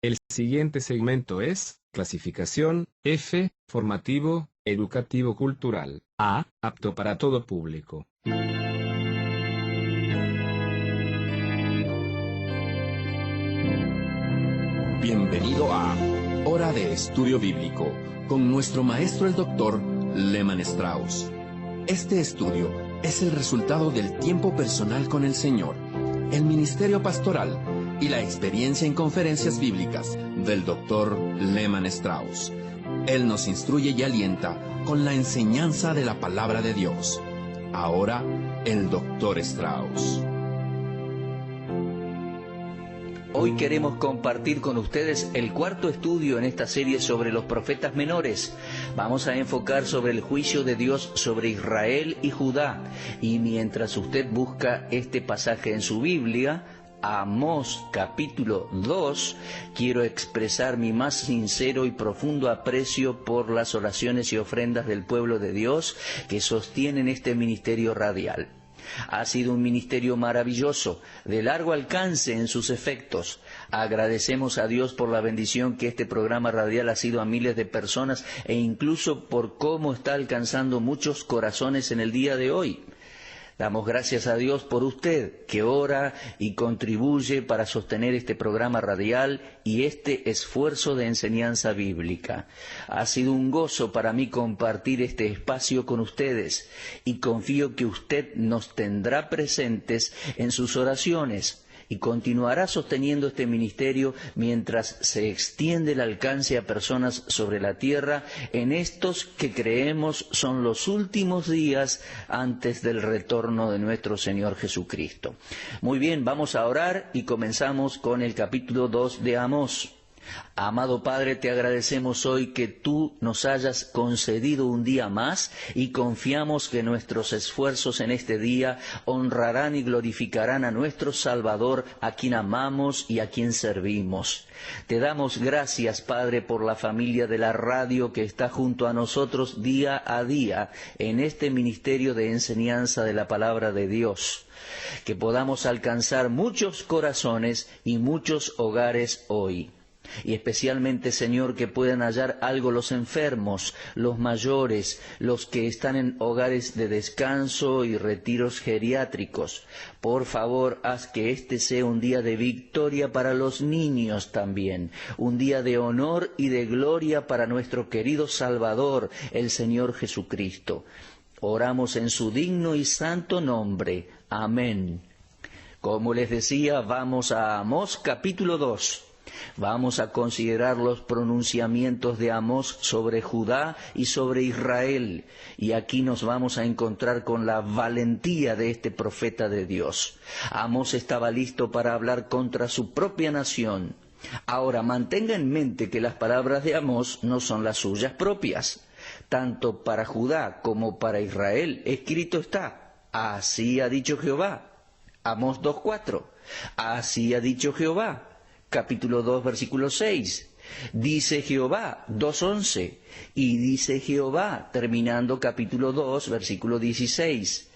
El siguiente segmento es, clasificación, F, formativo, educativo cultural, A, apto para todo público. Bienvenido a Hora de Estudio Bíblico, con nuestro maestro el Dr. Lehman Strauss. Este estudio es el resultado del tiempo personal con el Señor, el ministerio pastoral y la experiencia en conferencias bíblicas del Dr. Lehman Strauss. Él nos instruye y alienta con la enseñanza de la palabra de Dios. Ahora, el Dr. Strauss. Hoy queremos compartir con ustedes el cuarto estudio en esta serie sobre los profetas menores. Vamos a enfocar sobre el juicio de Dios sobre Israel y Judá. Y mientras usted busca este pasaje en su Biblia, Amós capítulo 2, quiero expresar mi más sincero y profundo aprecio por las oraciones y ofrendas del pueblo de Dios que sostienen este ministerio radial. Ha sido un ministerio maravilloso, de largo alcance en sus efectos. Agradecemos a Dios por la bendición que este programa radial ha sido a miles de personas e incluso por cómo está alcanzando muchos corazones en el día de hoy. Damos gracias a Dios por usted, que ora y contribuye para sostener este programa radial y este esfuerzo de enseñanza bíblica. Ha sido un gozo para mí compartir este espacio con ustedes y confío que usted nos tendrá presentes en sus oraciones y continuará sosteniendo este ministerio mientras se extiende el alcance a personas sobre la tierra en estos que creemos son los últimos días antes del retorno de nuestro Señor Jesucristo. Muy bien, vamos a orar y comenzamos con el capítulo 2 de Amós. Amado Padre, te agradecemos hoy que tú nos hayas concedido un día más y confiamos que nuestros esfuerzos en este día honrarán y glorificarán a nuestro Salvador, a quien amamos y a quien servimos. Te damos gracias, Padre, por la familia de la radio que está junto a nosotros día a día en este ministerio de enseñanza de la palabra de Dios. Que podamos alcanzar muchos corazones y muchos hogares hoy. Y especialmente, Señor, que puedan hallar algo los enfermos, los mayores, los que están en hogares de descanso y retiros geriátricos. Por favor, haz que este sea un día de victoria para los niños también, un día de honor y de gloria para nuestro querido Salvador, el Señor Jesucristo. Oramos en su digno y santo nombre. Amén. Como les decía, vamos a Amós capítulo 2. Vamos a considerar los pronunciamientos de Amós sobre Judá y sobre Israel. Y aquí nos vamos a encontrar con la valentía de este profeta de Dios. Amós estaba listo para hablar contra su propia nación. Ahora, mantenga en mente que las palabras de Amós no son las suyas propias. Tanto para Judá como para Israel, escrito está: así ha dicho Jehová. Amós 2:4. Así ha dicho Jehová. Capítulo 2, versículo 6. Dice Jehová, 2:11. Y dice Jehová, terminando capítulo 2, versículo 16.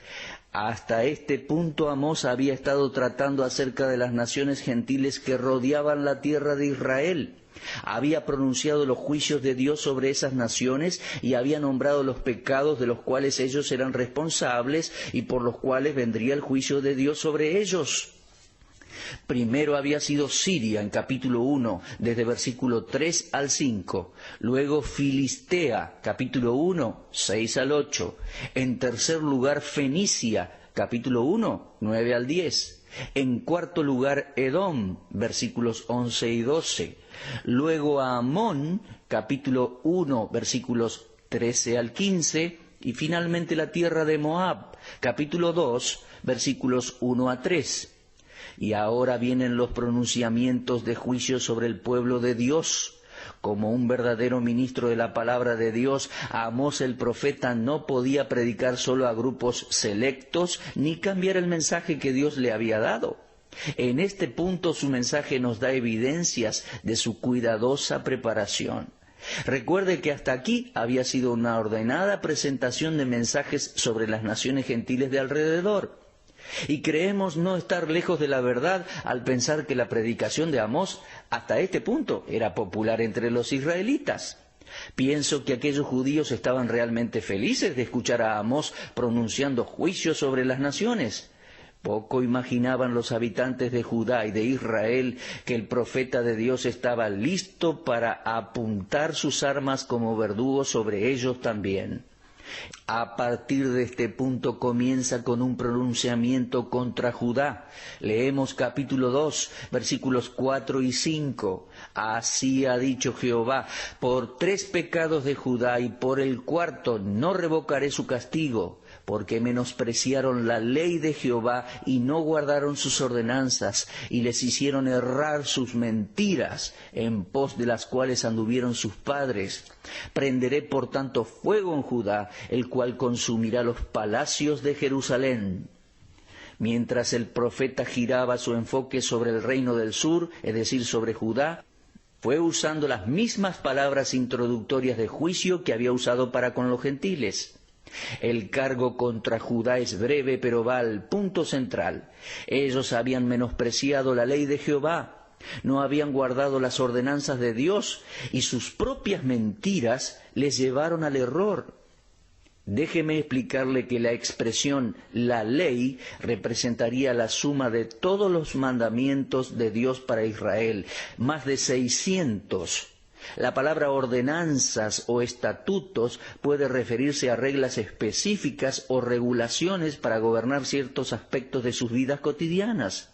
Hasta este punto Amós había estado tratando acerca de las naciones gentiles que rodeaban la tierra de Israel. Había pronunciado los juicios de Dios sobre esas naciones y había nombrado los pecados de los cuales ellos eran responsables y por los cuales vendría el juicio de Dios sobre ellos. Primero había sido Siria en capítulo 1, desde versículo 3 al 5. Luego Filistea, capítulo 1, 6 al 8. En tercer lugar Fenicia, capítulo 1, 9 al 10. En cuarto lugar Edom, versículos 11 y 12. Luego Amón, capítulo 1, versículos 13 al 15. Y finalmente la tierra de Moab, capítulo 2, versículos 1 a 3. Y ahora vienen los pronunciamientos de juicio sobre el pueblo de Dios. Como un verdadero ministro de la palabra de Dios, Amós el profeta no podía predicar solo a grupos selectos ni cambiar el mensaje que Dios le había dado. En este punto su mensaje nos da evidencias de su cuidadosa preparación. Recuerde que hasta aquí había sido una ordenada presentación de mensajes sobre las naciones gentiles de alrededor. Y creemos no estar lejos de la verdad al pensar que la predicación de Amós hasta este punto era popular entre los israelitas. Pienso que aquellos judíos estaban realmente felices de escuchar a Amós pronunciando juicios sobre las naciones. Poco imaginaban los habitantes de Judá y de Israel que el profeta de Dios estaba listo para apuntar sus armas como verdugo sobre ellos también. A partir de este punto comienza con un pronunciamiento contra Judá. Leemos capítulo 2, versículos 4 y 5. Así ha dicho Jehová: por 3 pecados de Judá y por el 4º no revocaré su castigo, porque menospreciaron la ley de Jehová y no guardaron sus ordenanzas, y les hicieron errar sus mentiras, en pos de las cuales anduvieron sus padres. Prenderé por tanto fuego en Judá, el cual consumirá los palacios de Jerusalén. Mientras el profeta giraba su enfoque sobre el reino del sur, es decir, sobre Judá, fue usando las mismas palabras introductorias de juicio que había usado para con los gentiles. El cargo contra Judá es breve, pero va al punto central. Ellos habían menospreciado la ley de Jehová, no habían guardado las ordenanzas de Dios, y sus propias mentiras les llevaron al error. Déjeme explicarle que la expresión «la ley» representaría la suma de todos los mandamientos de Dios para Israel, más de 600. La palabra ordenanzas o estatutos puede referirse a reglas específicas o regulaciones para gobernar ciertos aspectos de sus vidas cotidianas.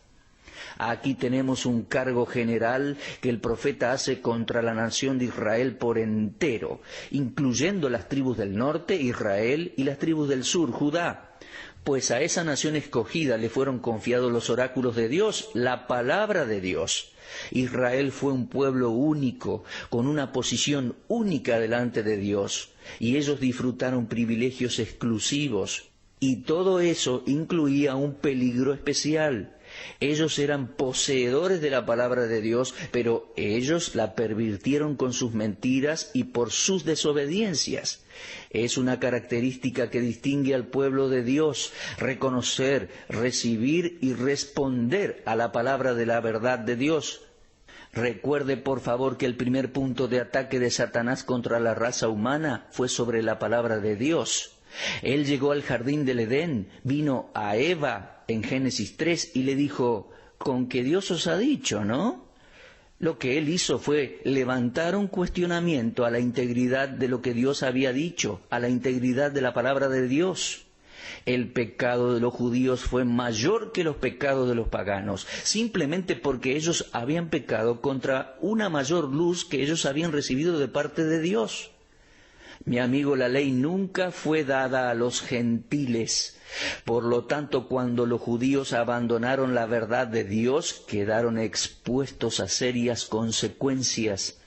Aquí tenemos un cargo general que el profeta hace contra la nación de Israel por entero, incluyendo las tribus del norte, Israel, y las tribus del sur, Judá. Pues a esa nación escogida le fueron confiados los oráculos de Dios, la palabra de Dios. Israel fue un pueblo único, con una posición única delante de Dios, y ellos disfrutaron privilegios exclusivos, y todo eso incluía un peligro especial. Ellos eran poseedores de la palabra de Dios, pero ellos la pervirtieron con sus mentiras y por sus desobediencias. Es una característica que distingue al pueblo de Dios: reconocer, recibir y responder a la palabra de la verdad de Dios. Recuerde, por favor, que el primer punto de ataque de Satanás contra la raza humana fue sobre la palabra de Dios. Él llegó al jardín del Edén, vino a Eva en Génesis 3 y le dijo: «Con que Dios os ha dicho, ¿no?». Lo que él hizo fue levantar un cuestionamiento a la integridad de lo que Dios había dicho, a la integridad de la palabra de Dios. El pecado de los judíos fue mayor que los pecados de los paganos, simplemente porque ellos habían pecado contra una mayor luz que ellos habían recibido de parte de Dios. Mi amigo, la ley nunca fue dada a los gentiles. Por lo tanto, cuando los judíos abandonaron la verdad de Dios, quedaron expuestos a serias consecuencias.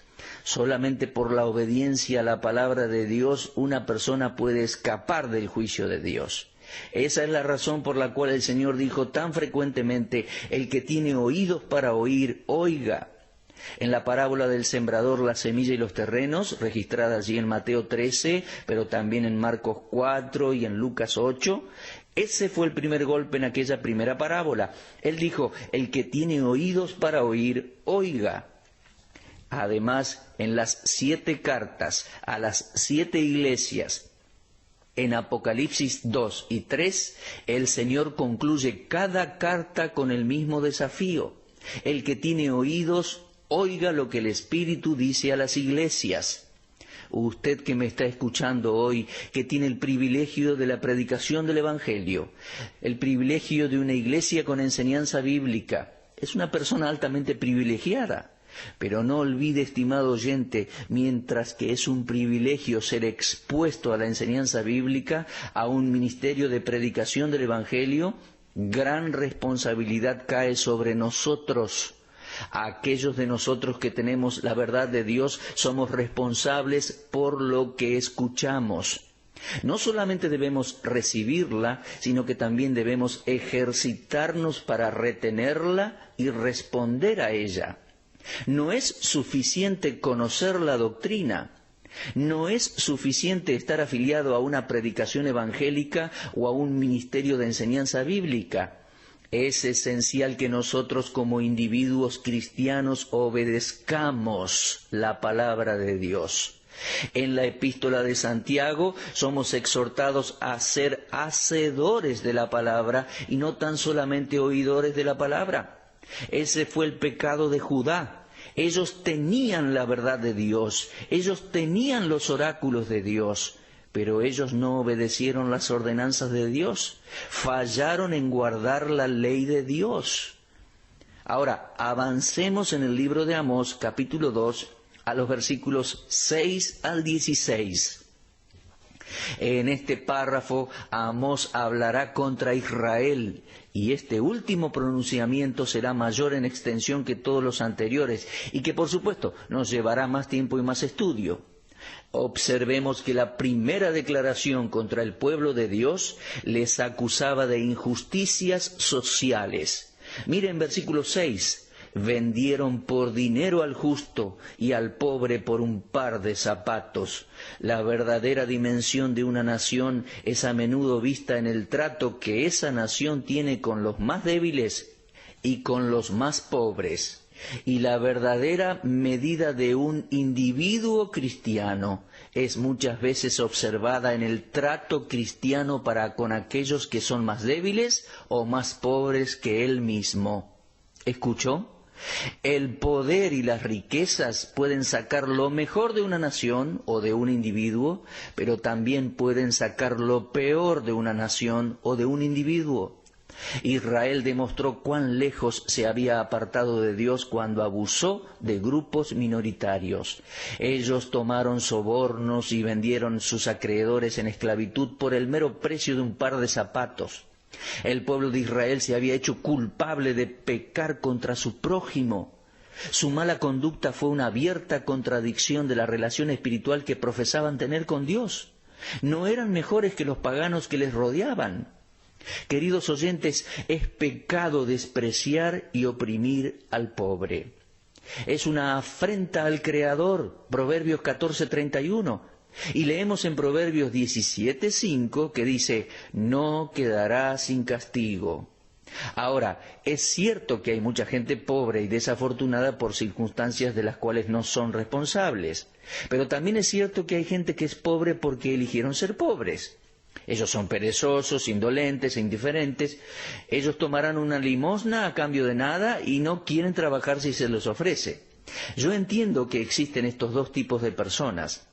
Solamente por la obediencia a la palabra de Dios una persona puede escapar del juicio de Dios. Esa es la razón por la cual el Señor dijo tan frecuentemente: «El que tiene oídos para oír, oiga». En la parábola del sembrador, la semilla y los terrenos, registrada allí en Mateo 13, pero también en Marcos 4 y en Lucas 8, ese fue el primer golpe en aquella primera parábola. Él dijo: «El que tiene oídos para oír, oiga». Además, en las 7 cartas a las 7 iglesias, en Apocalipsis 2 y 3, el Señor concluye cada carta con el mismo desafío: «El que tiene oídos, oiga lo que el Espíritu dice a las iglesias». Usted que me está escuchando hoy, que tiene el privilegio de la predicación del Evangelio, el privilegio de una iglesia con enseñanza bíblica, es una persona altamente privilegiada. Pero no olvide, estimado oyente, mientras que es un privilegio ser expuesto a la enseñanza bíblica, a un ministerio de predicación del Evangelio, gran responsabilidad cae sobre nosotros. A aquellos de nosotros que tenemos la verdad de Dios, somos responsables por lo que escuchamos. No solamente debemos recibirla, sino que también debemos ejercitarnos para retenerla y responder a ella. No es suficiente conocer la doctrina. No es suficiente estar afiliado a una predicación evangélica o a un ministerio de enseñanza bíblica. Es esencial que nosotros como individuos cristianos obedezcamos la palabra de Dios. En la epístola de Santiago somos exhortados a ser hacedores de la palabra y no tan solamente oidores de la palabra. Ese fue el pecado de Judá. Ellos tenían la verdad de Dios, ellos tenían los oráculos de Dios, pero ellos no obedecieron las ordenanzas de Dios, fallaron en guardar la ley de Dios. Ahora, avancemos en el libro de Amós, capítulo 2, a los versículos 6 al 16. En este párrafo, Amós hablará contra Israel, y este último pronunciamiento será mayor en extensión que todos los anteriores, y que por supuesto nos llevará más tiempo y más estudio. Observemos que la primera declaración contra el pueblo de Dios les acusaba de injusticias sociales. Miren versículo 6. Vendieron por dinero al justo y al pobre por un par de zapatos. La verdadera dimensión de una nación es a menudo vista en el trato que esa nación tiene con los más débiles y con los más pobres. Y la verdadera medida de un individuo cristiano es muchas veces observada en el trato cristiano para con aquellos que son más débiles o más pobres que él mismo. ¿Escuchó? El poder y las riquezas pueden sacar lo mejor de una nación o de un individuo, pero también pueden sacar lo peor de una nación o de un individuo. Israel demostró cuán lejos se había apartado de Dios cuando abusó de grupos minoritarios. Ellos tomaron sobornos y vendieron sus acreedores en esclavitud por el mero precio de un par de zapatos. El pueblo de Israel se había hecho culpable de pecar contra su prójimo. Su mala conducta fue una abierta contradicción de la relación espiritual que profesaban tener con Dios. No eran mejores que los paganos que les rodeaban. Queridos oyentes, es pecado despreciar y oprimir al pobre. Es una afrenta al Creador, Proverbios 14:31. Y leemos en Proverbios 17:5 que dice, no quedará sin castigo. Ahora, es cierto que hay mucha gente pobre y desafortunada por circunstancias de las cuales no son responsables, pero también es cierto que hay gente que es pobre porque eligieron ser pobres. Ellos son perezosos, indolentes e indiferentes. Ellos tomarán una limosna a cambio de nada y no quieren trabajar si se les ofrece. Yo entiendo que existen estos dos tipos de personas,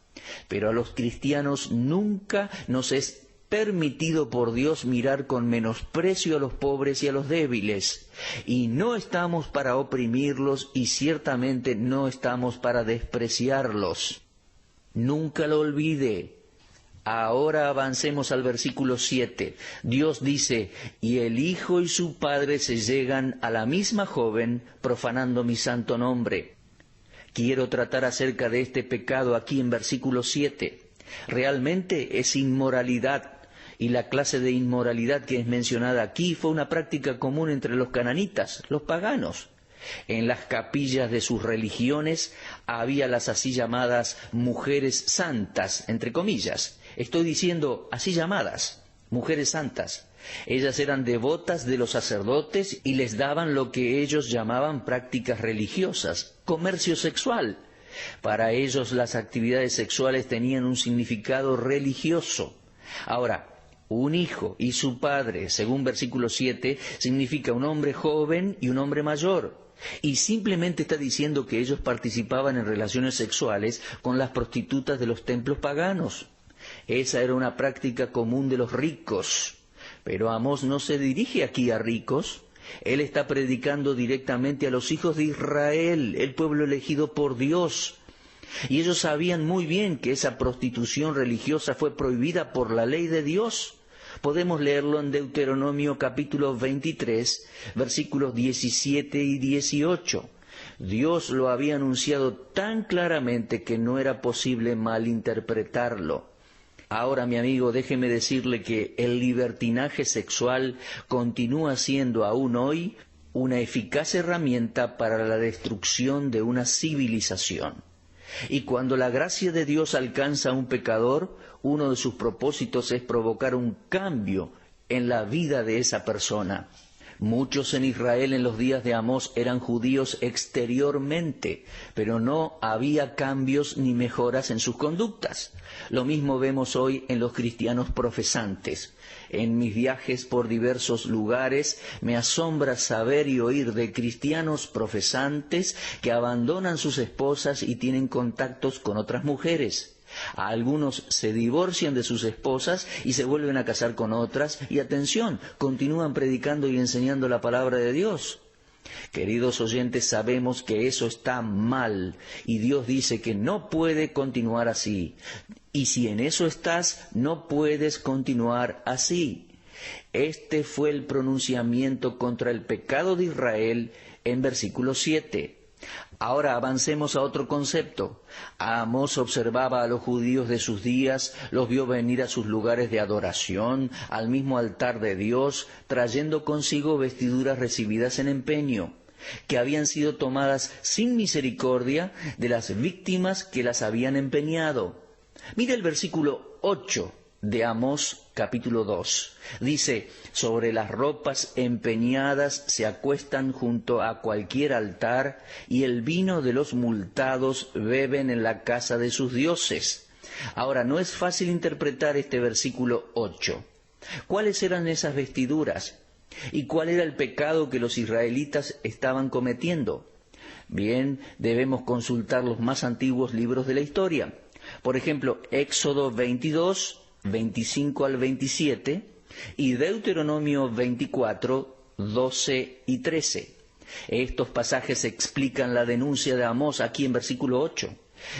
pero a los cristianos nunca nos es permitido por Dios mirar con menosprecio a los pobres y a los débiles. Y no estamos para oprimirlos y ciertamente no estamos para despreciarlos. Nunca lo olvide. Ahora avancemos al versículo 7. Dios dice, y el hijo y su padre se llegan a la misma joven, profanando mi santo nombre. Quiero tratar acerca de este pecado aquí en versículo 7. Realmente es inmoralidad, y la clase de inmoralidad que es mencionada aquí fue una práctica común entre los cananitas, los paganos. En las capillas de sus religiones había las así llamadas mujeres santas, entre comillas. Estoy diciendo así llamadas, mujeres santas. Ellas eran devotas de los sacerdotes y les daban lo que ellos llamaban prácticas religiosas, comercio sexual. Para ellos las actividades sexuales tenían un significado religioso. Ahora, un hijo y su padre, según versículo 7, significa un hombre joven y un hombre mayor. Y simplemente está diciendo que ellos participaban en relaciones sexuales con las prostitutas de los templos paganos. Esa era una práctica común de los ricos. Pero Amós no se dirige aquí a ricos. Él está predicando directamente a los hijos de Israel, el pueblo elegido por Dios. Y ellos sabían muy bien que esa prostitución religiosa fue prohibida por la ley de Dios. Podemos leerlo en Deuteronomio capítulo 23, versículos 17 y 18. Dios lo había anunciado tan claramente que no era posible malinterpretarlo. Ahora, mi amigo, déjeme decirle que el libertinaje sexual continúa siendo aún hoy una eficaz herramienta para la destrucción de una civilización. Y cuando la gracia de Dios alcanza a un pecador, uno de sus propósitos es provocar un cambio en la vida de esa persona. Muchos en Israel en los días de Amós eran judíos exteriormente, pero no había cambios ni mejoras en sus conductas. Lo mismo vemos hoy en los cristianos profesantes. En mis viajes por diversos lugares me asombra saber y oír de cristianos profesantes que abandonan sus esposas y tienen contactos con otras mujeres. Algunos se divorcian de sus esposas y se vuelven a casar con otras y, atención, continúan predicando y enseñando la palabra de Dios. Queridos oyentes, sabemos que eso está mal y Dios dice que no puede continuar así. Y si en eso estás, no puedes continuar así. Este fue el pronunciamiento contra el pecado de Israel en versículo 7. Ahora avancemos a otro concepto. Amós observaba a los judíos de sus días, los vio venir a sus lugares de adoración, al mismo altar de Dios, trayendo consigo vestiduras recibidas en empeño, que habían sido tomadas sin misericordia de las víctimas que las habían empeñado. Mira el versículo 8 de Amós capítulo 2. Dice: sobre las ropas empeñadas se acuestan junto a cualquier altar, y el vino de los multados beben en la casa de sus dioses. Ahora, no es fácil interpretar este versículo 8. ¿Cuáles eran esas vestiduras? ¿Y cuál era el pecado que los israelitas estaban cometiendo? Bien, debemos consultar los más antiguos libros de la historia. Por ejemplo, Éxodo 22, 25 al 27 y Deuteronomio 24, 12 y 13. Estos pasajes explican la denuncia de Amós aquí en versículo 8.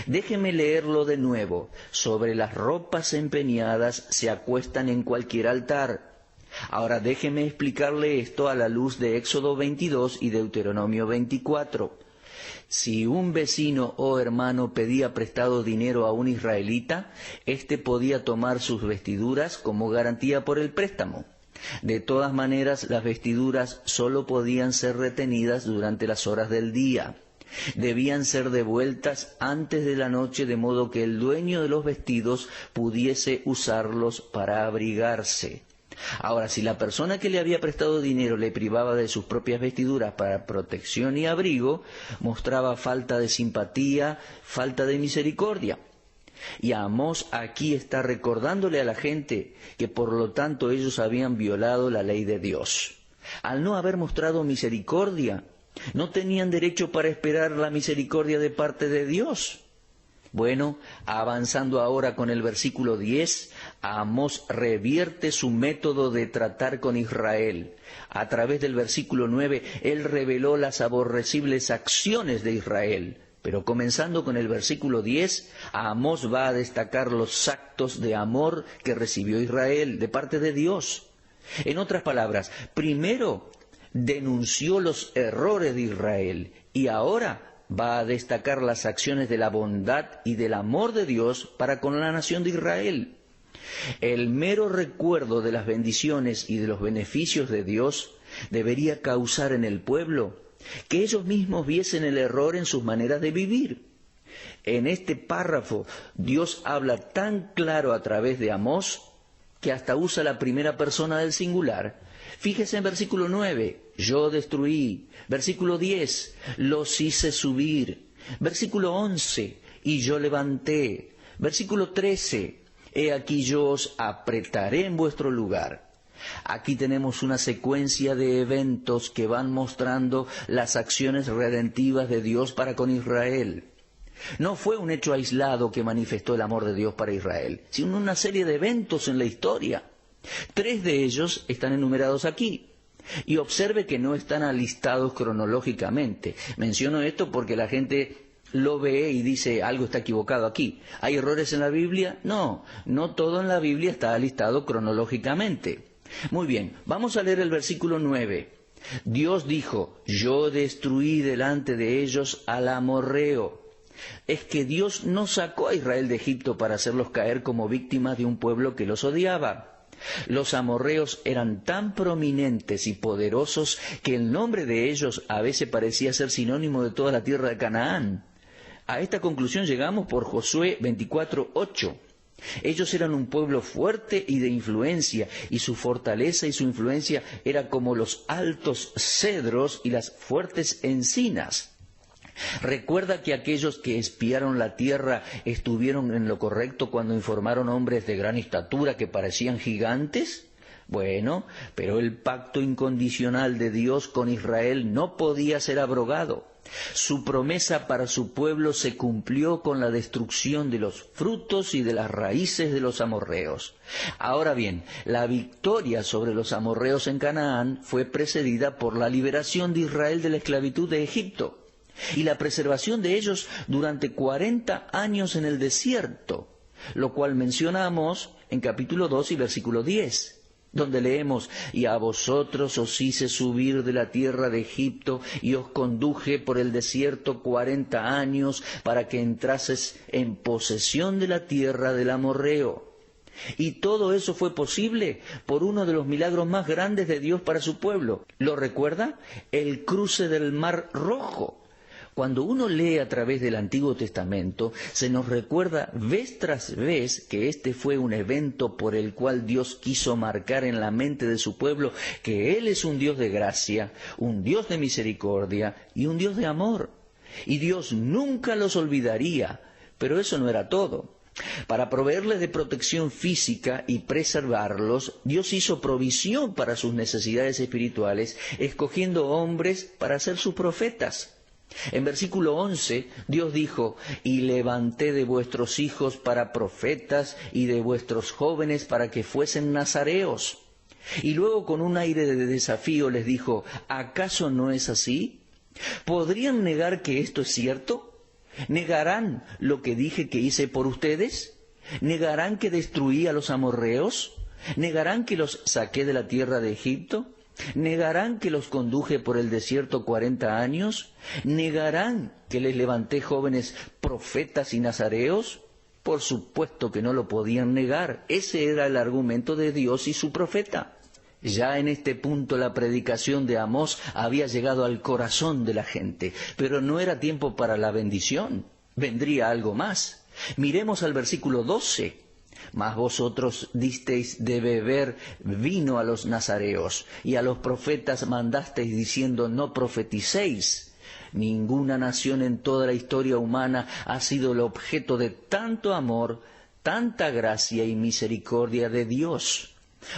Déjeme leerlo de nuevo. Sobre las ropas empeñadas se acuestan en cualquier altar. Ahora déjeme explicarle esto a la luz de Éxodo 22 y Deuteronomio 24. Si un vecino o hermano pedía prestado dinero a un israelita, éste podía tomar sus vestiduras como garantía por el préstamo. De todas maneras, las vestiduras solo podían ser retenidas durante las horas del día. Debían ser devueltas antes de la noche, de modo que el dueño de los vestidos pudiese usarlos para abrigarse. Ahora, si la persona que le había prestado dinero le privaba de sus propias vestiduras para protección y abrigo, mostraba falta de simpatía, falta de misericordia. Y Amós aquí está recordándole a la gente que por lo tanto ellos habían violado la ley de Dios. Al no haber mostrado misericordia, no tenían derecho para esperar la misericordia de parte de Dios. Bueno, avanzando ahora con el versículo 10, Amós revierte su método de tratar con Israel. A través del versículo 9, él reveló las aborrecibles acciones de Israel. Pero comenzando con el versículo 10, Amós va a destacar los actos de amor que recibió Israel de parte de Dios. En otras palabras, primero denunció los errores de Israel y ahora va a destacar las acciones de la bondad y del amor de Dios para con la nación de Israel. El mero recuerdo de las bendiciones y de los beneficios de Dios debería causar en el pueblo que ellos mismos viesen el error en sus maneras de vivir. En este párrafo, Dios habla tan claro a través de Amós que hasta usa la primera persona del singular. Fíjese en versículo 9, yo destruí. Versículo 10, los hice subir. Versículo 11, y yo levanté. Versículo 13, he aquí yo os apretaré en vuestro lugar. Aquí tenemos una secuencia de eventos que van mostrando las acciones redentivas de Dios para con Israel. No fue un hecho aislado que manifestó el amor de Dios para Israel, sino una serie de eventos en la historia. 3 de ellos están enumerados aquí. Y observe que no están alistados cronológicamente. Menciono esto porque la gente lo ve y dice, algo está equivocado aquí. ¿Hay errores en la Biblia? No, no todo en la Biblia está alistado cronológicamente. Muy bien, vamos a leer el versículo 9. Dios dijo, yo destruí delante de ellos al amorreo. Es que Dios no sacó a Israel de Egipto para hacerlos caer como víctimas de un pueblo que los odiaba. Los amorreos eran tan prominentes y poderosos que el nombre de ellos a veces parecía ser sinónimo de toda la tierra de Canaán. A esta conclusión llegamos por Josué 24:8. Ellos eran un pueblo fuerte y de influencia, y su fortaleza y su influencia era como los altos cedros y las fuertes encinas. ¿Recuerda que aquellos que espiaron la tierra estuvieron en lo correcto cuando informaron hombres de gran estatura que parecían gigantes? Bueno, pero el pacto incondicional de Dios con Israel no podía ser abrogado. Su promesa para su pueblo se cumplió con la destrucción de los frutos y de las raíces de los amorreos. Ahora bien, la victoria sobre los amorreos en Canaán fue precedida por la liberación de Israel de la esclavitud de Egipto y la preservación de ellos durante 40 años en el desierto, lo cual mencionamos en capítulo 2 y versículo 10. Donde leemos, y a vosotros os hice subir de la tierra de Egipto, y os conduje por el desierto 40 años, para que entrases en posesión de la tierra del amorreo. Y todo eso fue posible por uno de los milagros más grandes de Dios para su pueblo. ¿Lo recuerda? El cruce del Mar Rojo. Cuando uno lee a través del Antiguo Testamento, se nos recuerda vez tras vez que este fue un evento por el cual Dios quiso marcar en la mente de su pueblo que Él es un Dios de gracia, un Dios de misericordia y un Dios de amor. Y Dios nunca los olvidaría, pero eso no era todo. Para proveerles de protección física y preservarlos, Dios hizo provisión para sus necesidades espirituales, escogiendo hombres para ser sus profetas. En versículo 11, Dios dijo, y levanté de vuestros hijos para profetas y de vuestros jóvenes para que fuesen nazareos. Y luego con un aire de desafío les dijo, ¿acaso no es así? ¿Podrían negar que esto es cierto? ¿Negarán lo que dije que hice por ustedes? ¿Negarán que destruí a los amorreos? ¿Negarán que los saqué de la tierra de Egipto? ¿Negarán que los conduje por el desierto 40 años? ¿Negarán que les levanté jóvenes profetas y nazareos? Por supuesto que no lo podían negar. Ese era el argumento de Dios y su profeta. Ya en este punto la predicación de Amós había llegado al corazón de la gente, pero no era tiempo para la bendición. Vendría algo más. Miremos al versículo 12. Mas vosotros disteis de beber vino a los nazareos, y a los profetas mandasteis diciendo, no profeticéis. Ninguna nación en toda la historia humana ha sido el objeto de tanto amor, tanta gracia y misericordia de Dios.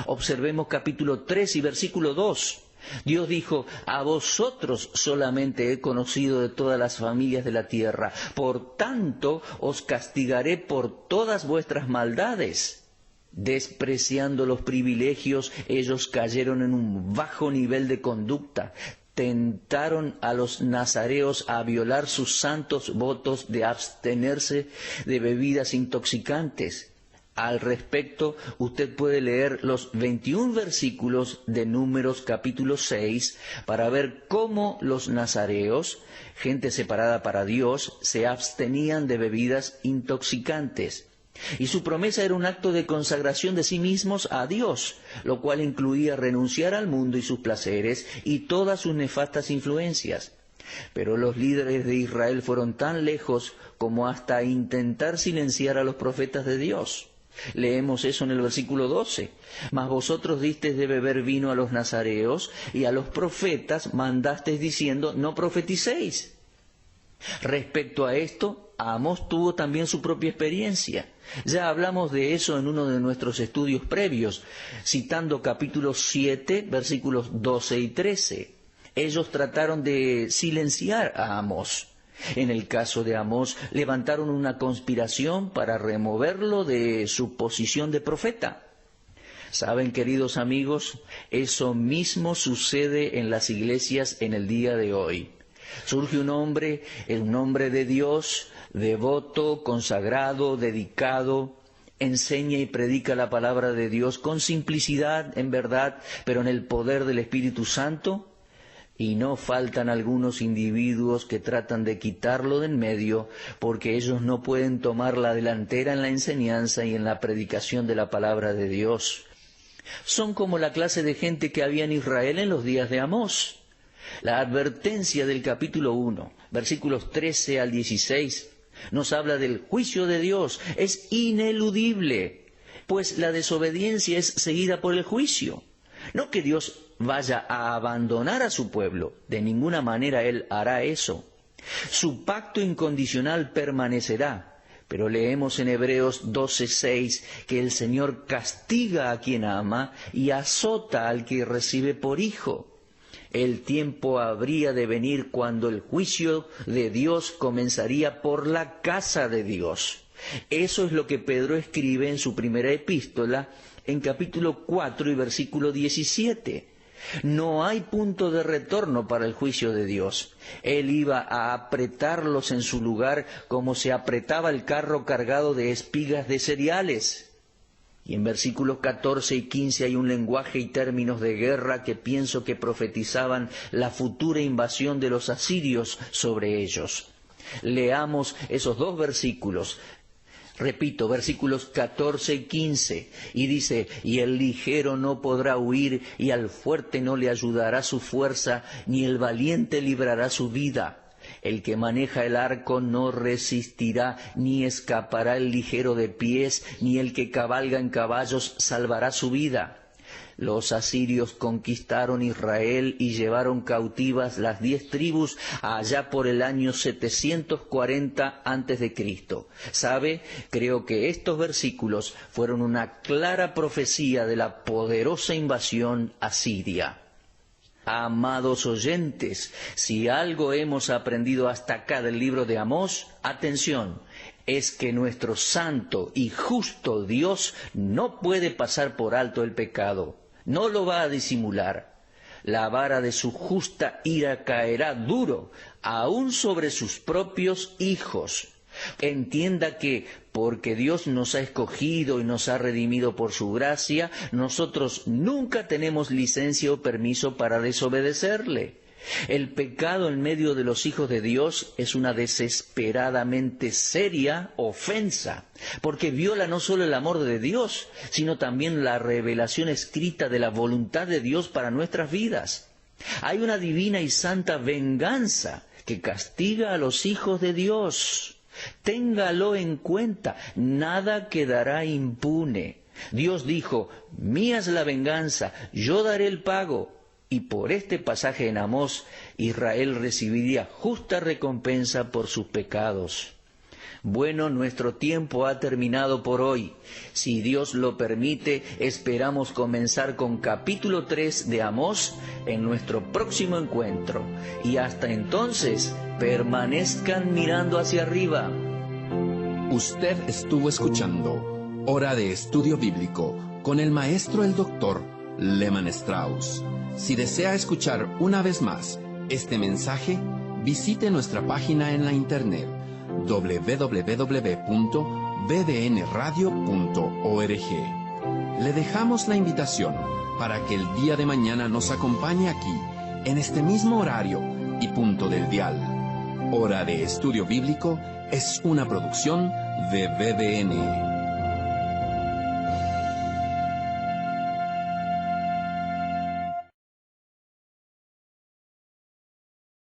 Observemos capítulo 3 y versículo 2. Dios dijo, a vosotros solamente he conocido de todas las familias de la tierra, por tanto os castigaré por todas vuestras maldades. Despreciando los privilegios, ellos cayeron en un bajo nivel de conducta. Tentaron a los nazareos a violar sus santos votos de abstenerse de bebidas intoxicantes. Al respecto, usted puede leer los 21 versículos de Números capítulo 6 para ver cómo los nazareos, gente separada para Dios, se abstenían de bebidas intoxicantes. Y su promesa era un acto de consagración de sí mismos a Dios, lo cual incluía renunciar al mundo y sus placeres y todas sus nefastas influencias. Pero los líderes de Israel fueron tan lejos como hasta intentar silenciar a los profetas de Dios. Leemos eso en el versículo 12. Mas vosotros disteis de beber vino a los nazareos, y a los profetas mandasteis diciendo, no profeticéis. Respecto a esto, Amós tuvo también su propia experiencia. Ya hablamos de eso en uno de nuestros estudios previos, citando capítulo 7, versículos 12 y 13. Ellos trataron de silenciar a Amós. En el caso de Amós, levantaron una conspiración para removerlo de su posición de profeta. ¿Saben, queridos amigos? Eso mismo sucede en las iglesias en el día de hoy. Surge un hombre de Dios, devoto, consagrado, dedicado, enseña y predica la palabra de Dios con simplicidad, en verdad, pero en el poder del Espíritu Santo. Y no faltan algunos individuos que tratan de quitarlo de en medio porque ellos no pueden tomar la delantera en la enseñanza y en la predicación de la palabra de Dios. Son como la clase de gente que había en Israel en los días de Amós. La advertencia del capítulo 1, versículos 13 al 16, Nos habla del juicio de Dios. Es ineludible, pues la desobediencia es seguida por el juicio. No que Dios vaya a abandonar a su pueblo. De ninguna manera Él hará eso. Su pacto incondicional permanecerá. Pero leemos en Hebreos 12:6 que el Señor castiga a quien ama y azota al que recibe por hijo. El tiempo habría de venir cuando el juicio de Dios comenzaría por la casa de Dios. Eso es lo que Pedro escribe en su primera epístola, en capítulo 4 y versículo 17. No hay punto de retorno para el juicio de Dios. Él iba a apretarlos en su lugar como se apretaba el carro cargado de espigas de cereales. Y en versículos 14 y 15 hay un lenguaje y términos de guerra que pienso que profetizaban la futura invasión de los asirios sobre ellos. Leamos esos dos versículos. Repito, versículos 14 y 15, y dice, y el ligero no podrá huir, y al fuerte no le ayudará su fuerza, ni el valiente librará su vida. El que maneja el arco no resistirá, ni escapará el ligero de pies, ni el que cabalga en caballos salvará su vida. Los asirios conquistaron Israel y llevaron cautivas las 10 tribus allá por el año 740 a.C. ¿Sabe? Creo que estos versículos fueron una clara profecía de la poderosa invasión asiria. Amados oyentes, si algo hemos aprendido hasta acá del libro de Amós, atención, es que nuestro santo y justo Dios no puede pasar por alto el pecado. No lo va a disimular. La vara de su justa ira caerá duro, aún sobre sus propios hijos. Entienda que, porque Dios nos ha escogido y nos ha redimido por su gracia, nosotros nunca tenemos licencia o permiso para desobedecerle. El pecado en medio de los hijos de Dios es una desesperadamente seria ofensa, porque viola no solo el amor de Dios, sino también la revelación escrita de la voluntad de Dios para nuestras vidas. Hay una divina y santa venganza que castiga a los hijos de Dios. Téngalo en cuenta, nada quedará impune. Dios dijo, mía es la venganza, yo daré el pago. Y por este pasaje en Amós, Israel recibiría justa recompensa por sus pecados. Bueno, nuestro tiempo ha terminado por hoy. Si Dios lo permite, esperamos comenzar con capítulo 3 de Amós en nuestro próximo encuentro. Y hasta entonces, permanezcan mirando hacia arriba. Usted estuvo escuchando Hora de Estudio Bíblico con el maestro el doctor Lehmann Strauss. Si desea escuchar una vez más este mensaje, visite nuestra página en la internet www.bbnradio.org. Le dejamos la invitación para que el día de mañana nos acompañe aquí, en este mismo horario y punto del dial. Hora de Estudio Bíblico es una producción de BBN.